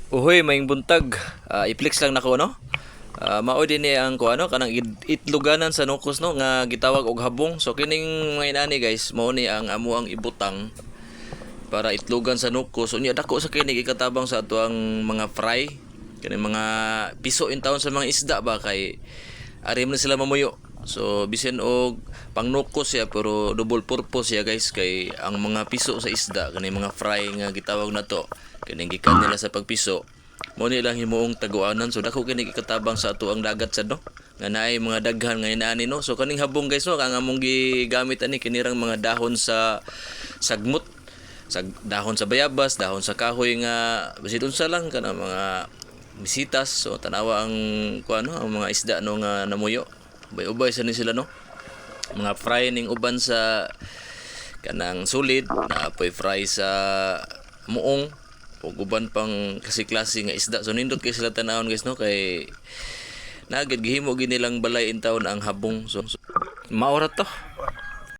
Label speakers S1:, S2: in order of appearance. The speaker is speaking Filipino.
S1: Uhoy, maing buntag. I-flex lang nako no. Mao din ni ang kuano kanang itluganan sa nukos no nga gitawag og habong. So kining mga inani guys, mao ni ang amo ang ibutang para itlugan sa nukos. Unya dako sa kini ikatabang sa ato ang mga fry. Kani mga piso in taon sa mga isda ba kay ari man sila mamuyo. So bisan og pangnukos siya pero double purpose siya guys kay ang mga piso sa isda kani mga fry nga gitawag na to kining gikan nila sa pagpiso mo ni lang himuong taguanan so dako kini ikatabang sa ato ang dagat sad no nga naay mga daghan nga inaani no so kaning habong guys no kang among gigamit ani kinirang mga dahon sa sagmut sa dahon sa bayabas dahon sa kahoy nga bisit unsa lang kana mga bisitas so tanawa ang kuano ang mga isda no nga namuyo ubay-ubay sa ni sila no mga fry ning uban sa kanang solid na apoy fry sa muong ug uban pang klase-klase nga isda so nindot kay sila tanawon guys no kay nagad gihimo gini lang balay in taon ang habong so maura to